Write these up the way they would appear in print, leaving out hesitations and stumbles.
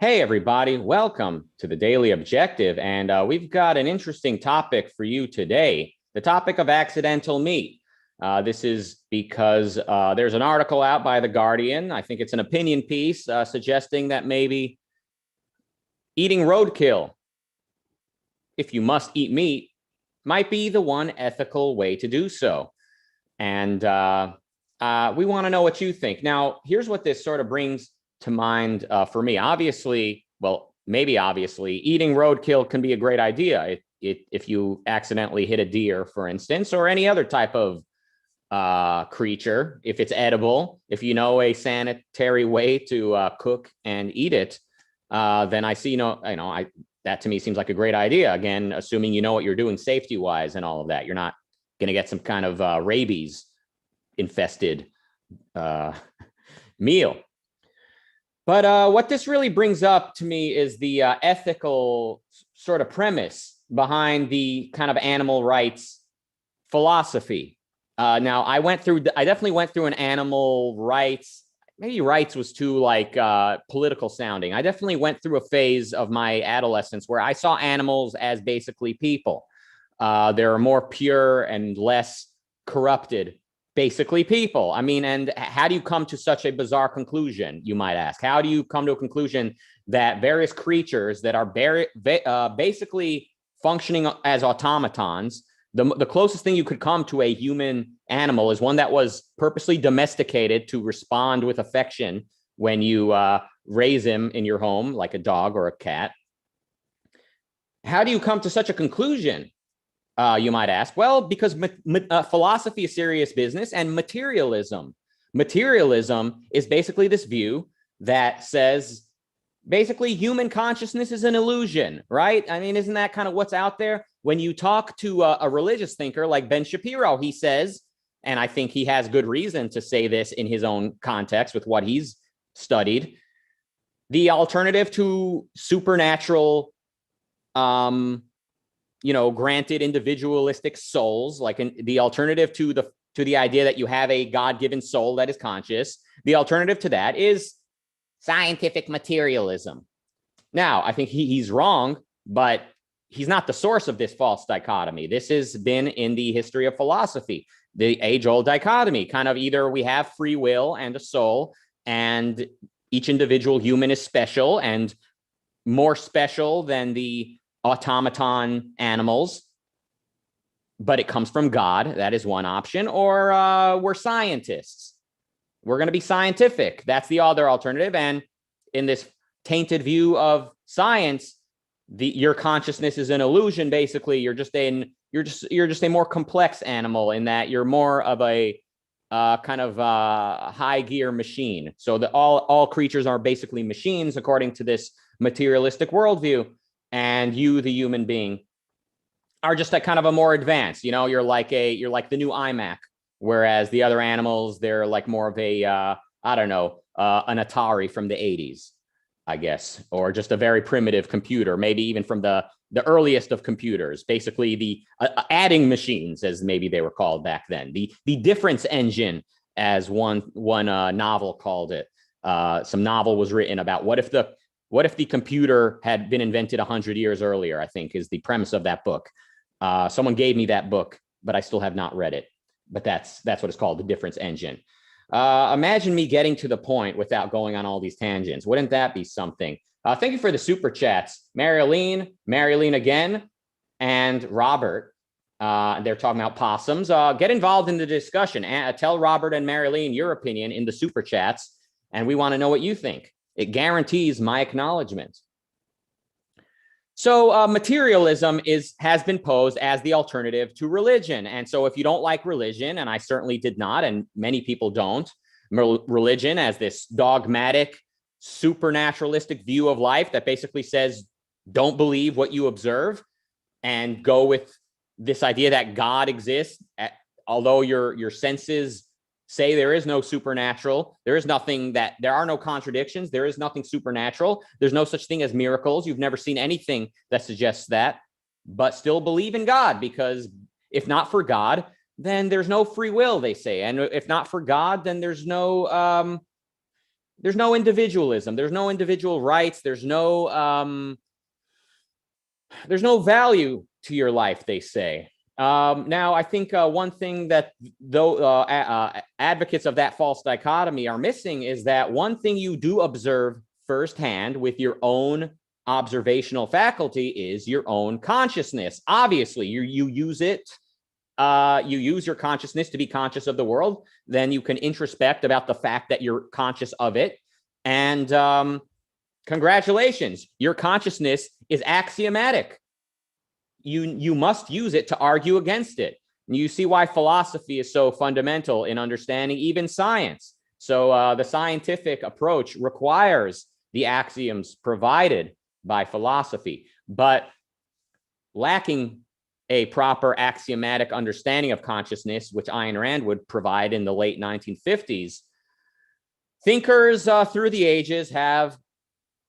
Hey, everybody. Welcome to the Daily Objective. And we've got an interesting topic for you today, the topic of accidental meat. This is because there's an article out by The Guardian. I think it's an opinion piece suggesting that maybe eating roadkill, if you must eat meat, might be the one ethical way to do so. And we want to know what you think. Now, here's what this sort of brings to mind for me. Obviously, well, maybe obviously, eating roadkill can be a great idea if you accidentally hit a deer, for instance, or any other type of creature. If it's edible, if you know a sanitary way to cook and eat it, then I see that to me seems like a great idea. Again, assuming you know what you're doing safety wise and all of that, you're not going to get some kind of rabies infested meal. But what this really brings up to me is the ethical sort of premise behind the kind of animal rights philosophy. Now, I definitely went through an animal rights, maybe rights was too political sounding. I definitely went through a phase of my adolescence where I saw animals as basically people. They're more pure and less corrupted, basically people. I mean, and how do you come to such a bizarre conclusion, you might ask? How do you come to a conclusion that various creatures that are basically functioning as automatons, the closest thing you could come to a human animal is one that was purposely domesticated to respond with affection when you raise him in your home, like a dog or a cat? How do you come to such a conclusion? You might ask. Well, because philosophy is serious business, and materialism is basically this view that says basically human consciousness is an illusion, right? I mean, isn't that kind of what's out there? When you talk to a religious thinker like Ben Shapiro, he says, and I think he has good reason to say this in his own context with what he's studied, the alternative to supernatural granted individualistic souls, like the alternative to the idea that you have a God-given soul that is conscious, the alternative to that is scientific materialism. Now, I think he's wrong, but he's not the source of this false dichotomy. This has been in the history of philosophy, the age-old dichotomy, kind of either we have free will and a soul, and each individual human is special and more special than the automaton animals, but it comes from God. That is one option. Or we're scientists. We're going to be scientific. That's the other alternative. And in this tainted view of science, your consciousness is an illusion. Basically, you're just a more complex animal in that you're more of a kind of high gear machine. So all creatures are basically machines according to this materialistic worldview. And you, the human being, are just a kind of a more advanced. You're like the new iMac, whereas the other animals, they're like more of a an Atari from the 80s, I guess, or just a very primitive computer, maybe even from the earliest of computers, basically the adding machines, as maybe they were called back then, the difference engine, as one novel called it. Some novel was written about what if the computer had been invented 100 years earlier, I think is the premise of that book. Someone gave me that book, but I still have not read it. But that's what it's called, the difference engine. Imagine me getting to the point without going on all these tangents. Wouldn't that be something? Thank you for the super chats. Marilyn again, and Robert. They're talking about possums. Get involved in the discussion. Tell Robert and Marilyn your opinion in the super chats, and we want to know what you think. It guarantees my acknowledgement. So materialism has been posed as the alternative to religion. And so if you don't like religion, and I certainly did not, and many people don't, religion as this dogmatic, supernaturalistic view of life that basically says, don't believe what you observe and go with this idea that God exists, although your senses say there is no supernatural, there are no contradictions, there is nothing supernatural, there's no such thing as miracles, you've never seen anything that suggests that, but still believe in God, because if not for God, then there's no free will, they say, and if not for God, then there's no there's no individualism. There's no individual rights. There's no value to your life, they say. Now, I think one thing that advocates of that false dichotomy are missing is that one thing you do observe firsthand with your own observational faculty is your own consciousness. Obviously, you use it. You use your consciousness to be conscious of the world. Then you can introspect about the fact that you're conscious of it. And congratulations, your consciousness is axiomatic. You must use it to argue against it. And you see why philosophy is so fundamental in understanding even science. So the scientific approach requires the axioms provided by philosophy, but lacking a proper axiomatic understanding of consciousness, which Ayn Rand would provide in the late 1950s, thinkers through the ages have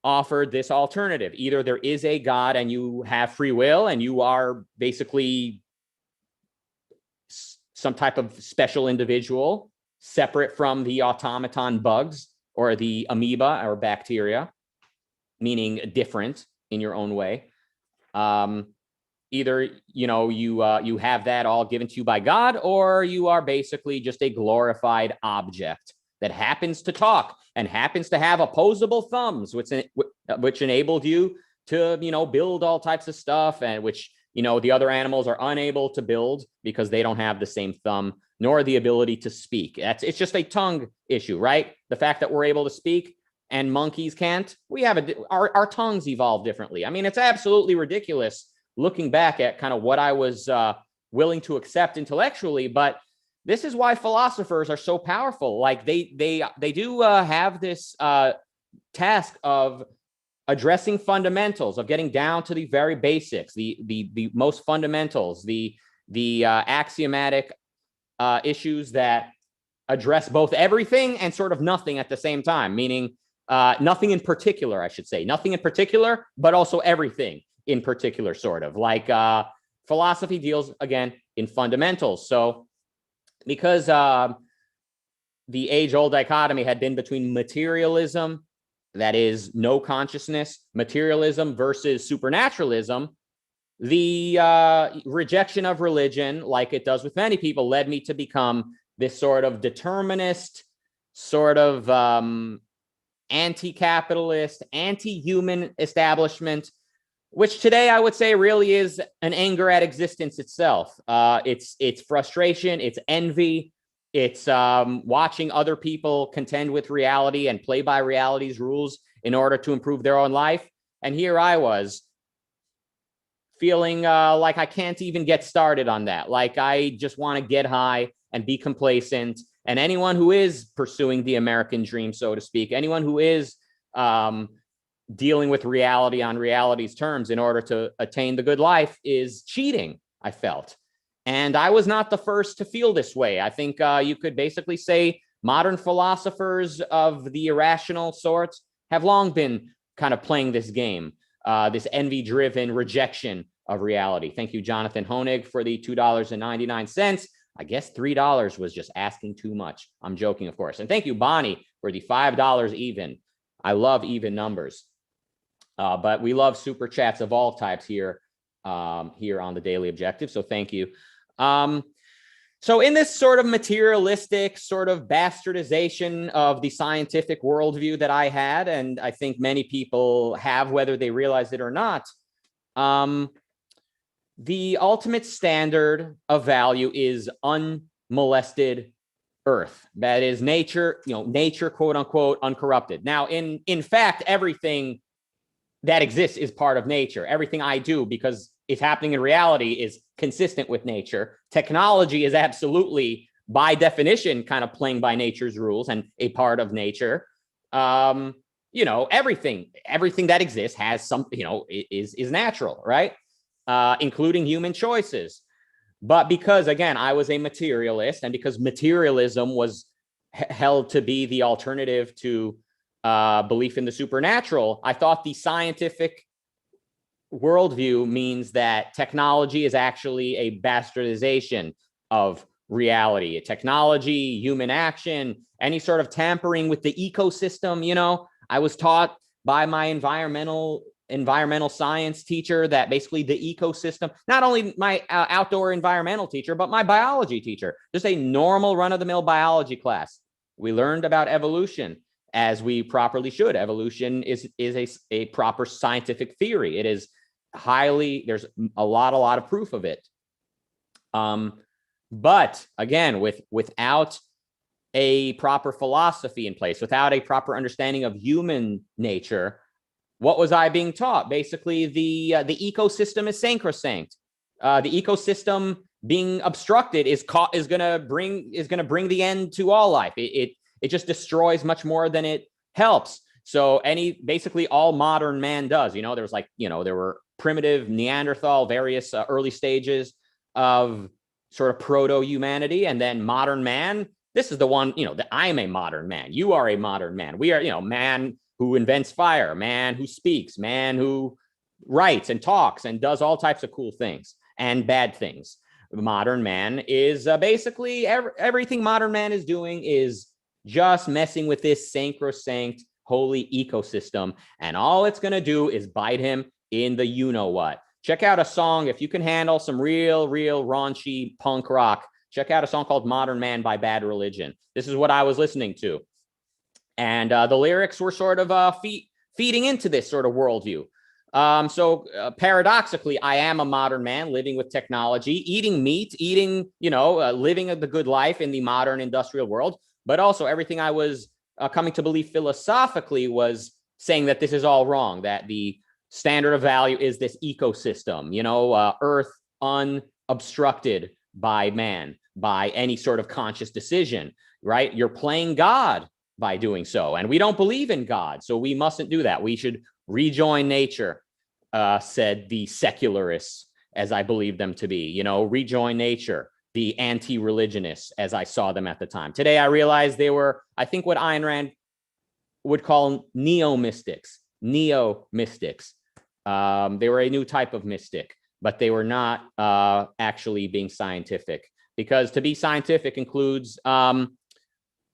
offered this alternative. Either there is a God and you have free will and you are basically some type of special individual separate from the automaton bugs or the amoeba or bacteria, meaning different in your own way. Either you have that all given to you by God, or you are basically just a glorified object that happens to talk and happens to have opposable thumbs, which enabled you to build all types of stuff, and which the other animals are unable to build because they don't have the same thumb nor the ability to speak. It's just a tongue issue, right? The fact that we're able to speak and monkeys can't. We have our tongues evolved differently. I mean, it's absolutely ridiculous looking back at kind of what I was willing to accept intellectually, but this is why philosophers are so powerful. Like they do have this task of addressing fundamentals, of getting down to the very basics, the most fundamentals, the axiomatic issues that address both everything and sort of nothing at the same time, meaning nothing in particular, I should say, nothing in particular, but also everything in particular, sort of like philosophy deals again in fundamentals. So because the age-old dichotomy had been between materialism, that is no consciousness, materialism versus supernaturalism, the rejection of religion, like it does with many people, led me to become this sort of determinist, sort of anti-capitalist, anti-human establishment, which today I would say really is an anger at existence itself. It's frustration, it's envy, it's watching other people contend with reality and play by reality's rules in order to improve their own life. And here I was feeling like I can't even get started on that. Like I just want to get high and be complacent. And anyone who is pursuing the American dream, so to speak, anyone who is dealing with reality on reality's terms in order to attain the good life is cheating, I felt. And I was not the first to feel this way. I think you could basically say modern philosophers of the irrational sort have long been kind of playing this game, this envy-driven rejection of reality. Thank you, Jonathan Honig, for the $2.99. I guess $3 was just asking too much. I'm joking, of course. And thank you, Bonnie, for the $5 even. I love even numbers. But we love super chats of all types here on the Daily Objective. So thank you. So in this sort of materialistic sort of bastardization of the scientific worldview that I had, and I think many people have, whether they realize it or not, the ultimate standard of value is unmolested earth. That is nature, nature, quote unquote, uncorrupted. Now, in fact, everything that exists is part of nature. Everything I do, because it's happening in reality, is consistent with nature. Technology is absolutely, by definition, kind of playing by nature's rules and a part of nature. Everything that exists has some, is natural, right? Including human choices. But because, again, I was a materialist, and because materialism was held to be the alternative to belief in the supernatural, I thought the scientific worldview means that technology is actually a bastardization of reality, technology, human action, any sort of tampering with the ecosystem. You know, I was taught by my environmental science teacher that basically the ecosystem, not only my outdoor environmental teacher, but my biology teacher, just a normal run-of-the-mill biology class. We learned about evolution, as we properly should. Evolution is a proper scientific theory. It is highly, there's a lot of proof of it. But again, without a proper philosophy in place, without a proper understanding of human nature, what was I being taught? Basically, the ecosystem is sacrosanct. The ecosystem being obstructed is going to bring the end to all life. It just destroys much more than it helps. So basically all modern man does, you know, there was like, you know, there were primitive Neanderthal, various early stages of sort of proto-humanity, and then modern man. This is the one, you know, that I'm a modern man. You are a modern man. We are, you know, man who invents fire, man who speaks, man who writes and talks and does all types of cool things and bad things. Modern man is basically everything modern man is doing is just messing with this sacrosanct holy ecosystem, and all it's going to do is bite him in the you know what. Check out a song if you can handle some real raunchy punk rock. Check out a song called Modern Man by Bad Religion. This is what I was listening to, and the lyrics were sort of feeding into this sort of worldview. So paradoxically, I am a modern man living with technology, eating meat, you know, living the good life in the modern industrial world. But also everything I was coming to believe philosophically was saying that this is all wrong, that the standard of value is this ecosystem, you know, earth unobstructed by man, by any sort of conscious decision, right? You're playing God by doing so. And we don't believe in God, so we mustn't do that. We should rejoin nature, said the secularists, as I believe them to be, you know, rejoin nature. The anti-religionists, as I saw them at the time. Today, I realized they were, I think, what Ayn Rand would call neo-mystics. Neo-mystics. They were a new type of mystic, but they were not actually being scientific, because to be scientific includes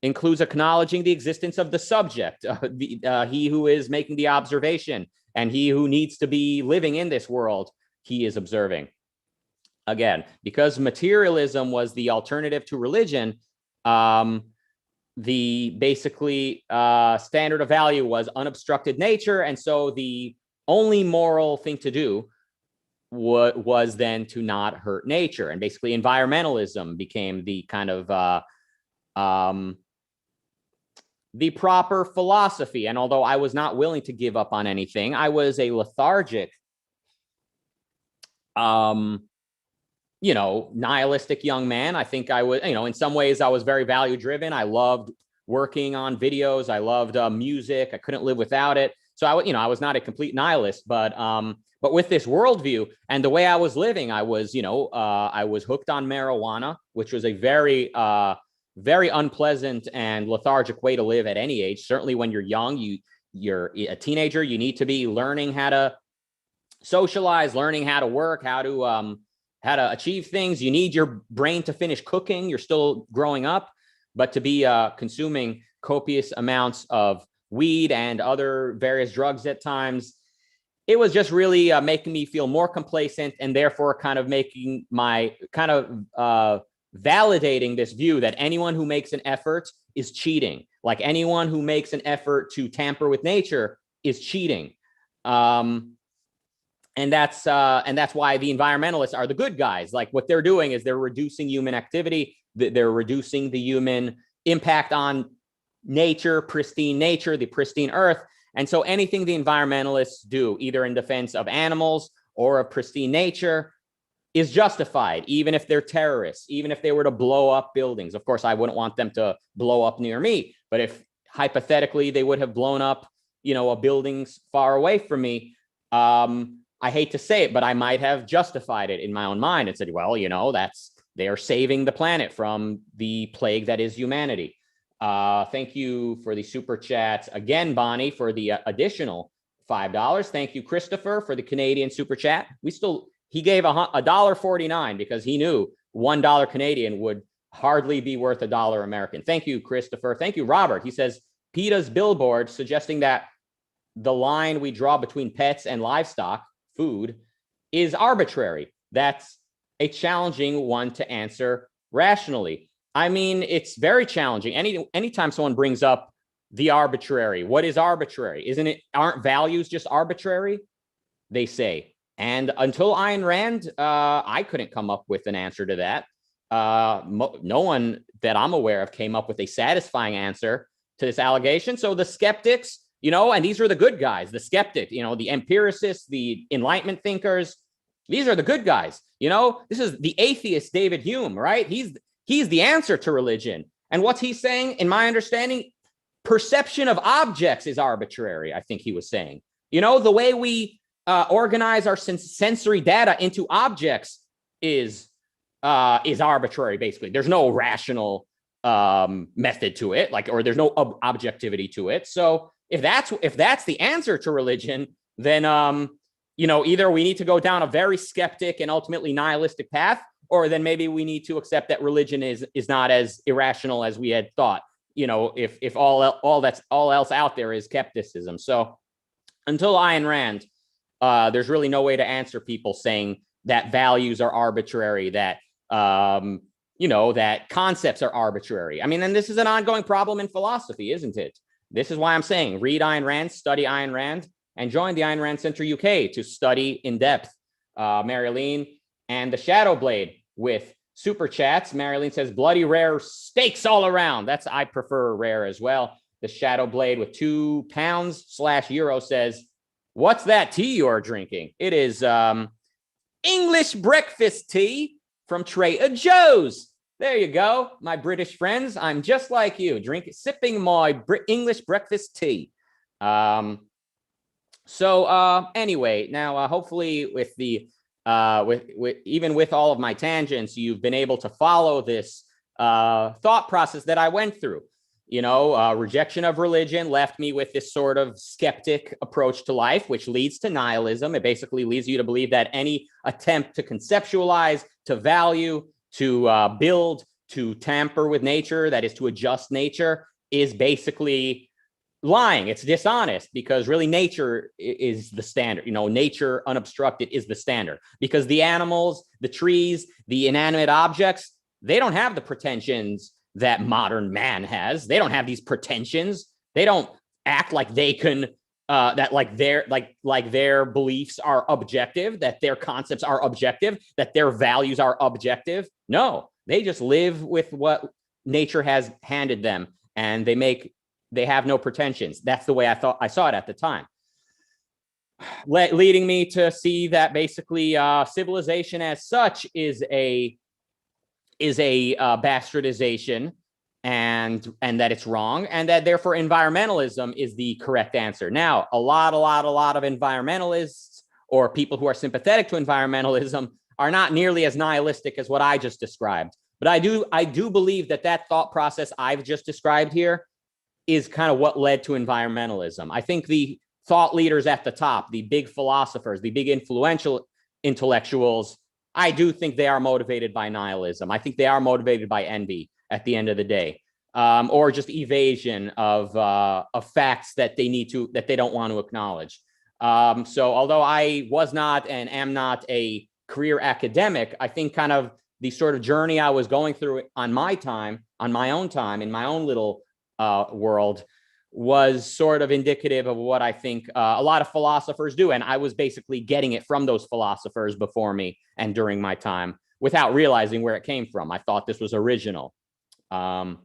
acknowledging the existence of the subject, he who is making the observation, and he who needs to be living in this world he is observing. Again, because materialism was the alternative to religion, the basically standard of value was unobstructed nature. And so the only moral thing to do was then to not hurt nature. And basically environmentalism became the kind of the proper philosophy. And although I was not willing to give up on anything, I was a lethargic, you know, nihilistic young man. I think I was, you know, in some ways I was very value driven. I loved working on videos. I loved music. I couldn't live without it. So I was not a complete nihilist, but with this worldview and the way I was living, I was, you know, I was hooked on marijuana, which was a very unpleasant and lethargic way to live at any age. Certainly when you're young, you're a teenager, you need to be learning how to socialize, learning how to work, how to achieve things. You need your brain to finish cooking. You're still growing up, but to be consuming copious amounts of weed and other various drugs at times, it was just really making me feel more complacent, and therefore kind of making my validating this view that anyone who makes an effort is cheating. Like anyone who makes an effort to tamper with nature is cheating. And that's why the environmentalists are the good guys. Like what they're doing is they're reducing human activity. They're reducing the human impact on nature, the pristine earth. And so anything the environmentalists do, either in defense of animals or of pristine nature, is justified, even if they're terrorists, even if they were to blow up buildings. Of course, I wouldn't want them to blow up near me, but if hypothetically they would have blown up, you know, a buildings far away from me, I hate to say it, but I might have justified it in my own mind and said, well, you know, they are saving the planet from the plague that is humanity. Thank you for the super chats again, Bonnie, for the additional $5. Thank you, Christopher, for the Canadian super chat. He gave $1.49 because he knew $1 Canadian would hardly be worth $1 American. Thank you, Christopher. Thank you, Robert. He says, PETA's billboard suggesting that the line we draw between pets and livestock, food, is arbitrary. That's a challenging one to answer rationally. I mean, it's very challenging. Anytime someone brings up the arbitrary, what is arbitrary? Aren't values just arbitrary? They say. And until Ayn Rand, I couldn't come up with an answer to that. No one that I'm aware of came up with a satisfying answer to this allegation. So the skeptics, and these are the good guys, the skeptic, the empiricists, the Enlightenment thinkers, these are the good guys. This is the atheist David Hume, right? He's the answer to religion. And what's he saying? In my understanding, perception of objects is arbitrary, I think he was saying. The way we organize our sensory data into objects is arbitrary, basically. There's no rational method to it, or there's no objectivity to it. So if that's the answer to religion, then either we need to go down a very skeptic and ultimately nihilistic path, or then maybe we need to accept that religion is not as irrational as we had thought. If all else out there is skepticism. So until Ayn Rand, there's really no way to answer people saying that values are arbitrary, that that concepts are arbitrary. I mean, and this is an ongoing problem in philosophy, isn't it? This is why I'm saying read Ayn Rand, study Ayn Rand, and join the Ayn Rand Center UK to study in depth. Marilyn and the Shadow Blade with super chats. Marilyn says, bloody rare steaks all around. I prefer rare as well. The Shadow Blade with £2/euro says, what's that tea you're drinking? It is English breakfast tea from Trader Joe's. There you go, my British friends. I'm just like you, sipping my English breakfast tea. Anyway, now hopefully with the even with all of my tangents, you've been able to follow this thought process that I went through. Rejection of religion left me with this sort of skeptic approach to life, which leads to nihilism. It basically leads you to believe that any attempt to conceptualize, to value, to build, to tamper with nature, that is to adjust nature, is basically lying. It's dishonest, because really nature is the standard. Nature unobstructed is the standard, because the animals, the trees, the inanimate objects, they don't have the pretensions that modern man has. They don't have these pretensions. They don't act like they can their beliefs are objective, that their concepts are objective, that their values are objective. No, they just live with what nature has handed them, and they have no pretensions. That's the way I saw it at the time. Leading me to see that basically civilization as such is a bastardization, and that it's wrong, and that therefore environmentalism is the correct answer. Now, a lot of environmentalists, or people who are sympathetic to environmentalism, are not nearly as nihilistic as what I just described. But I do believe that thought process I've just described here is kind of what led to environmentalism. I think the thought leaders at the top, the big philosophers, the big influential intellectuals, I do think they are motivated by nihilism. I think they are motivated by envy at the end of the day, or just evasion of facts that they don't want to acknowledge. So although I was not and am not a career academic, I think kind of the sort of journey I was going through on my own time, in my own little world, was sort of indicative of what I think a lot of philosophers do. And I was basically getting it from those philosophers before me and during my time without realizing where it came from. I thought this was original. I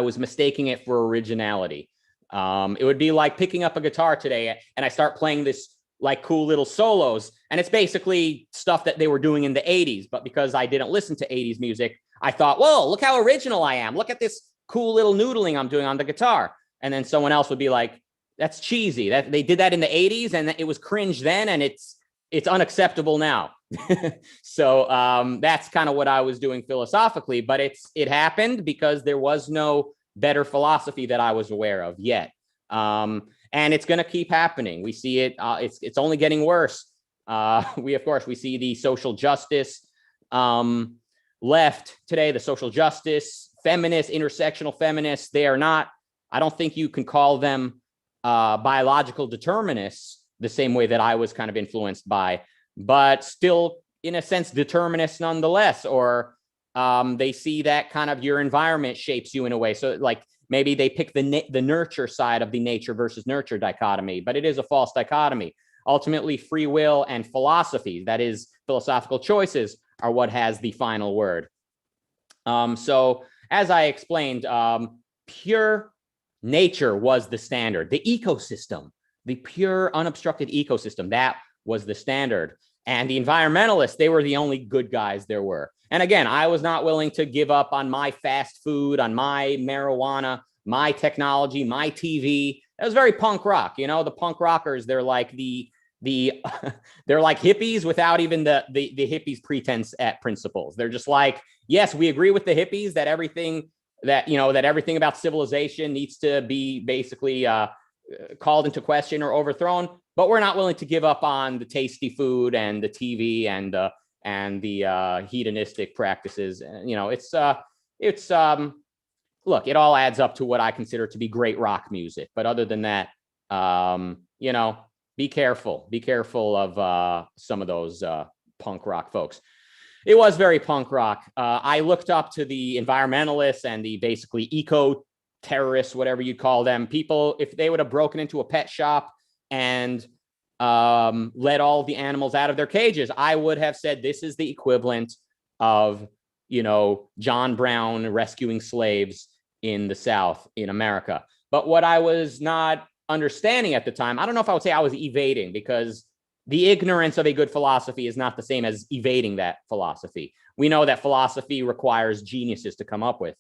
was mistaking it for originality. It would be like picking up a guitar today and I start playing this like cool little solos, and it's basically stuff that they were doing in the 80s. But because I didn't listen to 80s music, I thought, whoa, look how original I am. Look at this cool little noodling I'm doing on the guitar. And then someone else would be like, that's cheesy. That they did that in the 80s and it was cringe then, and it's unacceptable now. So that's kind of what I was doing philosophically, but it happened because there was no better philosophy that I was aware of yet. And it's going to keep happening. We see it. It's only getting worse. We see the social justice left today, the social justice, feminists, intersectional feminists, they are not, I don't think you can call them biological determinists the same way that I was kind of influenced by, but still, in a sense, determinists nonetheless, or they see that kind of your environment shapes you in a way. So like maybe they pick the nurture side of the nature versus nurture dichotomy, but it is a false dichotomy. Ultimately, free will and philosophy, that is philosophical choices, are what has the final word. So as I explained, pure nature was the standard. The ecosystem, the pure unobstructed ecosystem, that was the standard. And the environmentalists, they were the only good guys there were. And again, I was not willing to give up on my fast food, on my marijuana, my technology, my TV. That was very punk rock. You know, the punk rockers, they're like they're like hippies without even the hippies pretense at principles. They're just like, yes, we agree with the hippies that everything about civilization needs to be basically called into question or overthrown, but we're not willing to give up on the tasty food and the TV and the hedonistic practices. You know, look, it all adds up to what I consider to be great rock music. But other than that, you know, be careful of some of those punk rock folks. It was very punk rock. I looked up to the environmentalists and the basically eco terrorists, whatever you'd call them. People, if they would have broken into a pet shop and let all the animals out of their cages, I would have said this is the equivalent of, you know, John Brown rescuing slaves in the South in America. But what I was not understanding at the time, I don't know if I would say I was evading, because the ignorance of a good philosophy is not the same as evading that philosophy. We know that philosophy requires geniuses to come up with,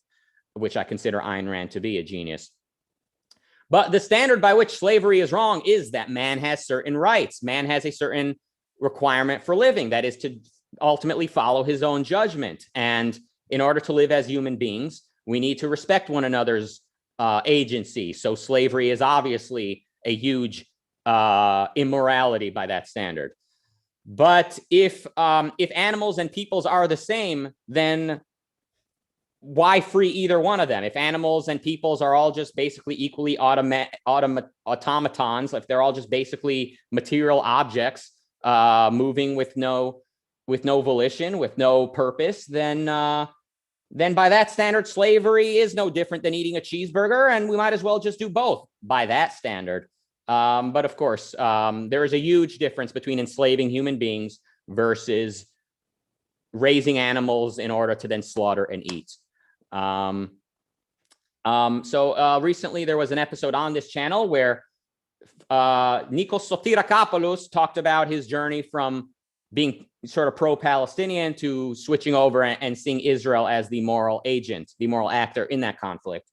which I consider Ayn Rand to be a genius. But the standard by which slavery is wrong is that man has certain rights. Man has a certain requirement for living, that is to ultimately follow his own judgment. And in order to live as human beings, we need to respect one another's agency. So slavery is obviously a huge immorality by that standard. But if animals and peoples are the same, then why free either one of them? If animals and peoples are all just basically equally automatons, if they're all just basically material objects moving with no volition, with no purpose, then by that standard, slavery is no different than eating a cheeseburger, and we might as well just do both by that standard. But of course, there is a huge difference between enslaving human beings versus raising animals in order to then slaughter and eat. So recently there was an episode on this channel where Nikos Sotirakopoulos talked about his journey from being sort of pro-Palestinian to switching over and seeing Israel as the moral agent, the moral actor in that conflict.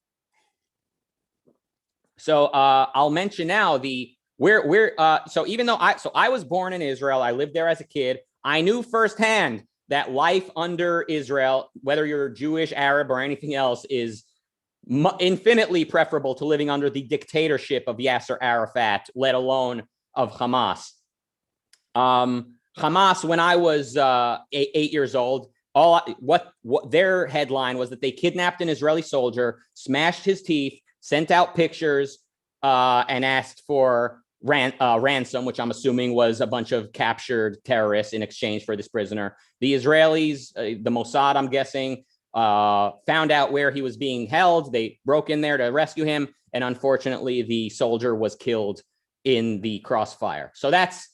So I'll mention now so even though I was born in Israel, I lived there as a kid, I knew firsthand that life under Israel, whether you're Jewish, Arab, or anything else, is infinitely preferable to living under the dictatorship of Yasser Arafat, let alone of Hamas. Hamas, when I was 8 years old, what their headline was that they kidnapped an Israeli soldier, smashed his teeth, sent out pictures, and asked for ransom, which I'm assuming was a bunch of captured terrorists in exchange for this prisoner. The Israelis, the Mossad, I'm guessing, found out where he was being held. They broke in there to rescue him, and unfortunately, the soldier was killed in the crossfire. So that's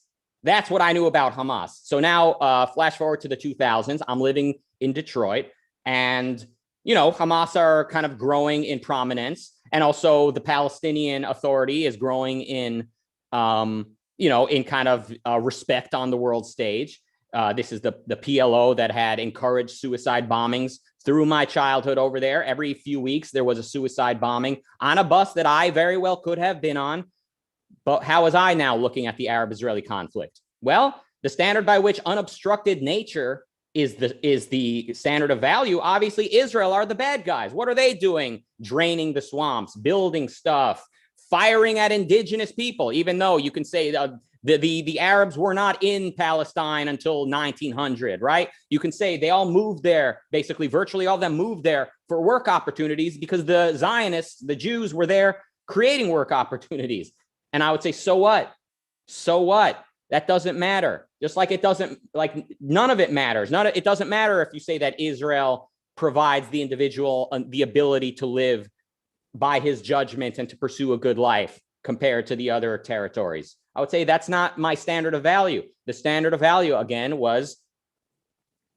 what I knew about Hamas. So now, flash forward to the 2000s. I'm living in Detroit, and you know, Hamas are kind of growing in prominence, and also the Palestinian Authority is growing in in kind of respect on the world stage. This is the PLO that had encouraged suicide bombings through my childhood over there. Every few weeks, there was a suicide bombing on a bus that I very well could have been on. But how was I now looking at the Arab-Israeli conflict? Well, the standard by which unobstructed nature is the standard of value. Obviously, Israel are the bad guys. What are they doing? Draining the swamps, building stuff, firing at indigenous people, even though you can say The Arabs were not in Palestine until 1900, right? You can say they all moved there, basically virtually all of them moved there for work opportunities because the Zionists, the Jews, were there creating work opportunities. And I would say, so what? So what? That doesn't matter. Just like it doesn't, like none of it matters. It doesn't matter if you say that Israel provides the individual the ability to live by his judgment and to pursue a good life compared to the other territories. I would say that's not my standard of value. The standard of value, again, was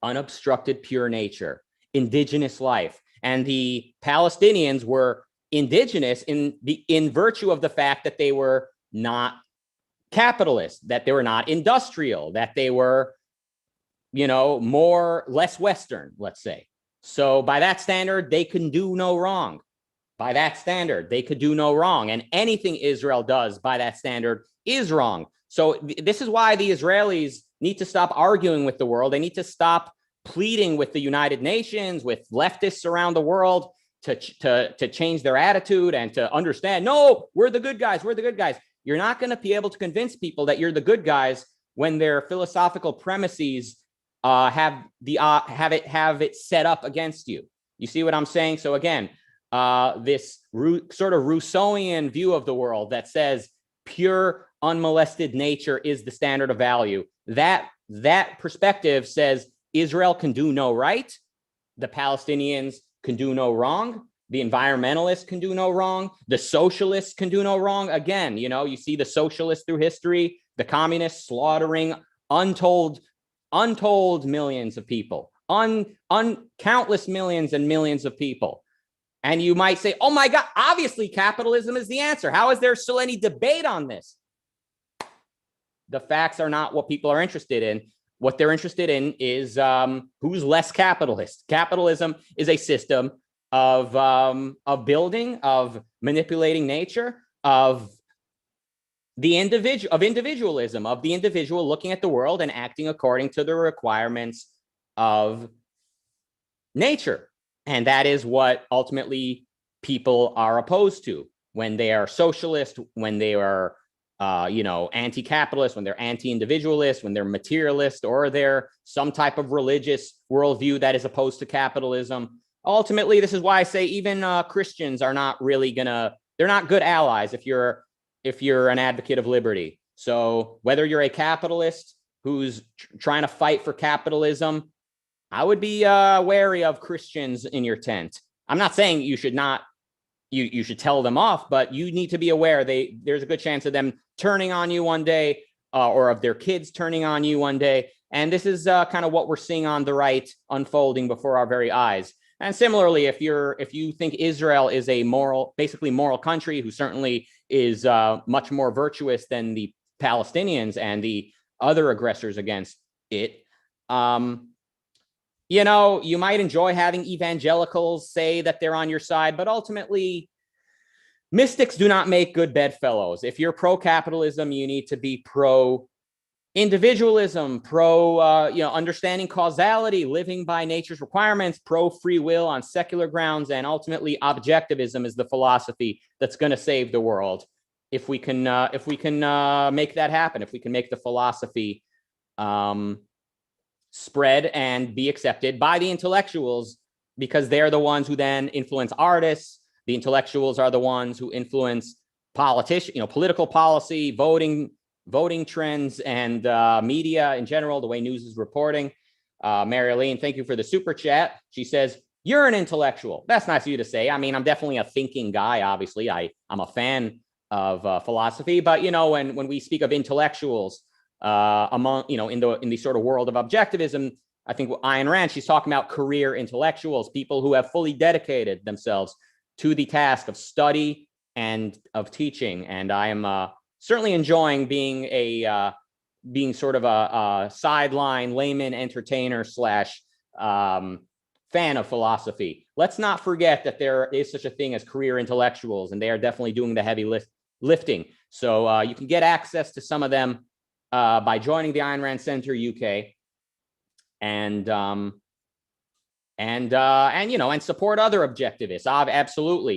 unobstructed pure nature, indigenous life. And the Palestinians were indigenous in virtue of the fact that they were not capitalist, that they were not industrial, that they were, less Western, let's say. So by that standard, they can do no wrong. By that standard, they could do no wrong. And anything Israel does by that standard is wrong. So this is why the Israelis need to stop arguing with the world. They need to stop pleading with the United Nations, with leftists around the world to change their attitude and to understand, no, we're the good guys. We're the good guys. You're not going to be able to convince people that you're the good guys when their philosophical premises have it set up against you. You see what I'm saying? So again, this sort of Rousseauian view of the world that says pure unmolested nature is the standard of value. That perspective says Israel can do no right, the Palestinians can do no wrong, the environmentalists can do no wrong, the socialists can do no wrong. Again, you see the socialists through history, the communists slaughtering untold millions of people, countless millions and millions of people. And you might say, oh my God, obviously capitalism is the answer. How is there still any debate on this? The facts are not what people are interested in. What they're interested in is who's less capitalist. Capitalism is a system of building, of manipulating nature, of individualism, of the individual looking at the world and acting according to the requirements of nature. And that is what ultimately people are opposed to when they are socialist, when they are anti-capitalist, when they're anti-individualist, when they're materialist, or they're some type of religious worldview that is opposed to capitalism. Ultimately, this is why I say even Christians are not really they're not good allies if you're an advocate of liberty. So whether you're a capitalist who's trying to fight for capitalism, I would be wary of Christians in your tent. I'm not saying you should not, you should tell them off, but you need to be aware there's a good chance of them turning on you one day, or of their kids turning on you one day. And this is kind of what we're seeing on the right unfolding before our very eyes. And similarly, if you think Israel is a basically moral country who certainly is much more virtuous than the Palestinians and the other aggressors against it, you might enjoy having evangelicals say that they're on your side, but ultimately, mystics do not make good bedfellows. If you're pro-capitalism, you need to be pro-individualism, understanding causality, living by nature's requirements, pro-free will on secular grounds, and ultimately, objectivism is the philosophy that's going to save the world. If we can make that happen, if we can make the philosophy spread and be accepted by the intellectuals, because they're the ones who then influence artists. The intellectuals are the ones who influence political policy, voting trends, and media in general, the way news is reporting. Marilyn, thank you for the super chat. She says, you're an intellectual. That's nice of you to say. I mean, I'm definitely a thinking guy, obviously. I'm a fan of philosophy, but when we speak of intellectuals, in the sort of world of objectivism, I think Ayn Rand, she's talking about career intellectuals, people who have fully dedicated themselves to the task of study and of teaching. And I am certainly enjoying being sort of a sideline layman entertainer / fan of philosophy. Let's not forget that there is such a thing as career intellectuals, and they are definitely doing the heavy lifting. So you can get access to some of them by joining the Ayn Rand Center UK, and support other objectivists. Absolutely,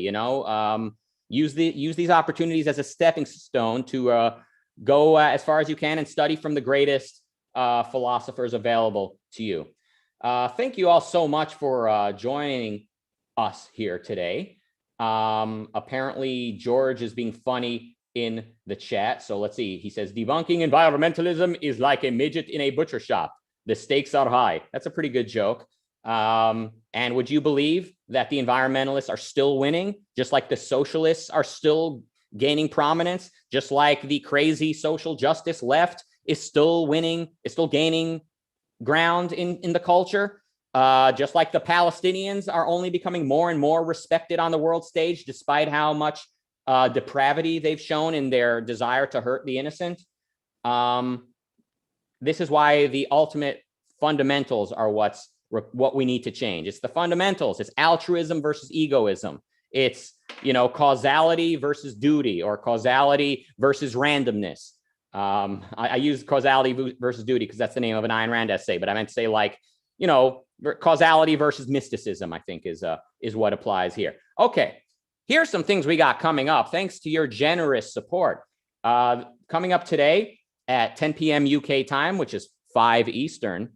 use these opportunities as a stepping stone to go as far as you can and study from the greatest philosophers available to you. Thank you all so much for joining us here today. Apparently, George is being funny in the chat. So let's see. He says, debunking environmentalism is like a midget in a butcher shop. The stakes are high. That's a pretty good joke. And would you believe that the environmentalists are still winning, just like the socialists are still gaining prominence, just like the crazy social justice left is still winning, is still gaining ground in the culture, just like the Palestinians are only becoming more and more respected on the world stage, despite how much depravity they've shown in their desire to hurt the innocent. This is why the ultimate fundamentals are what we need to change. It's the fundamentals. It's altruism versus egoism. It's, causality versus duty, or causality versus randomness. I use causality versus duty because that's the name of an Ayn Rand essay, but I meant to say, like, causality versus mysticism, I think is what applies here. Okay, here's some things we got coming up. Thanks to your generous support. Coming up today at 10 p.m. UK time, which is 5 Eastern,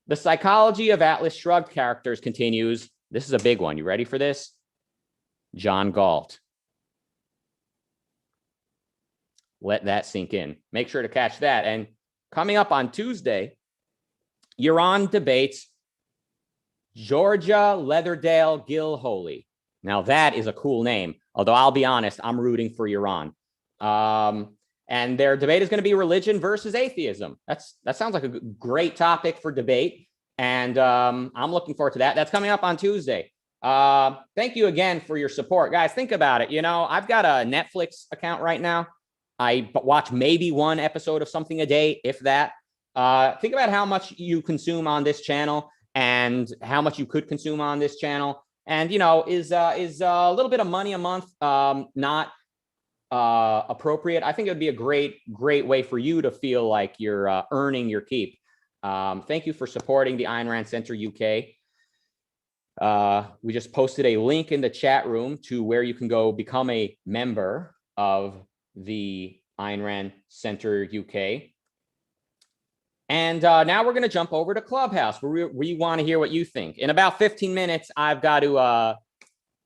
The Psychology of Atlas Shrugged Characters continues. This is a big one. You ready for this? John Galt. Let that sink in. Make sure to catch that. And coming up on Tuesday, Yaron debates Georgia Leatherdale Gilholy. Now that is a cool name, although I'll be honest, I'm rooting for Yaron. And their debate is going to be religion versus atheism. That sounds like a great topic for debate. And I'm looking forward to that. That's coming up on Tuesday. Thank you again for your support. Guys, think about it. I've got a Netflix account right now. I watch maybe one episode of something a day, if that. Think about how much you consume on this channel and how much you could consume on this channel. And, is a little bit of money a month not appropriate? I think it would be a great way for you to feel like you're earning your keep. Thank you for supporting the Ayn Rand Center UK. We just posted a link in the chat room to where you can go become a member of the Ayn Rand Center UK. And now we're going to jump over to Clubhouse, where we want to hear what you think. In about 15 minutes, I've got to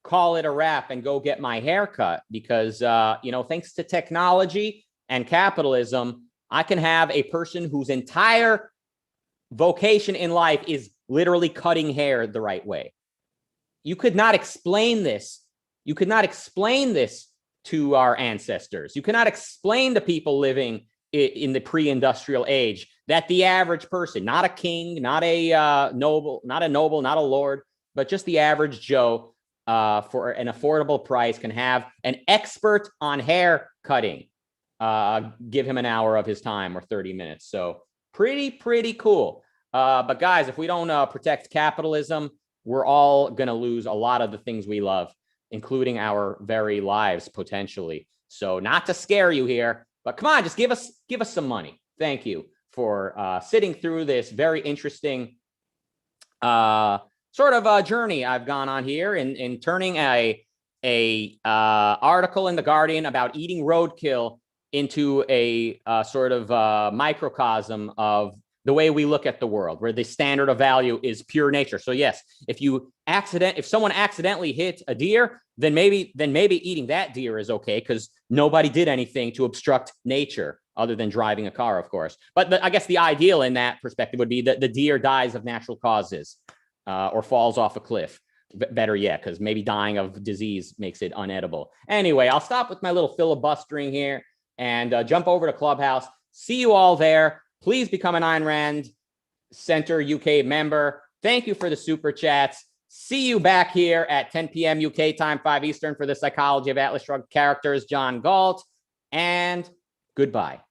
call it a wrap and go get my hair cut because, thanks to technology and capitalism, I can have a person whose entire vocation in life is literally cutting hair the right way. You could not explain this. You could not explain this to our ancestors. You cannot explain to people living in the pre-industrial age that the average person, not a king, not a noble, not a lord, but just the average Joe, for an affordable price, can have an expert on hair cutting give him an hour of his time or 30 minutes. So pretty cool. But guys, if we don't protect capitalism, we're all going to lose a lot of the things we love, including our very lives, potentially. So not to scare you here, but come on, just give us some money. Thank you for sitting through this very interesting sort of journey I've gone on here in turning a article in The Guardian about eating roadkill into a sort of microcosm of the way we look at the world, where the standard of value is pure nature. So yes, if someone accidentally hit a deer, then maybe eating that deer is okay because nobody did anything to obstruct nature other than driving a car, of course. But I guess the ideal in that perspective would be that the deer dies of natural causes or falls off a cliff. Better yet, because maybe dying of disease makes it unedible. Anyway, I'll stop with my little filibustering here and jump over to Clubhouse. See you all there. Please become an Ayn Rand Center UK member. Thank you for the super chats. See you back here at 10 p.m. UK time, 5 Eastern, for The Psychology of Atlas Shrugged Characters, John Galt. And goodbye.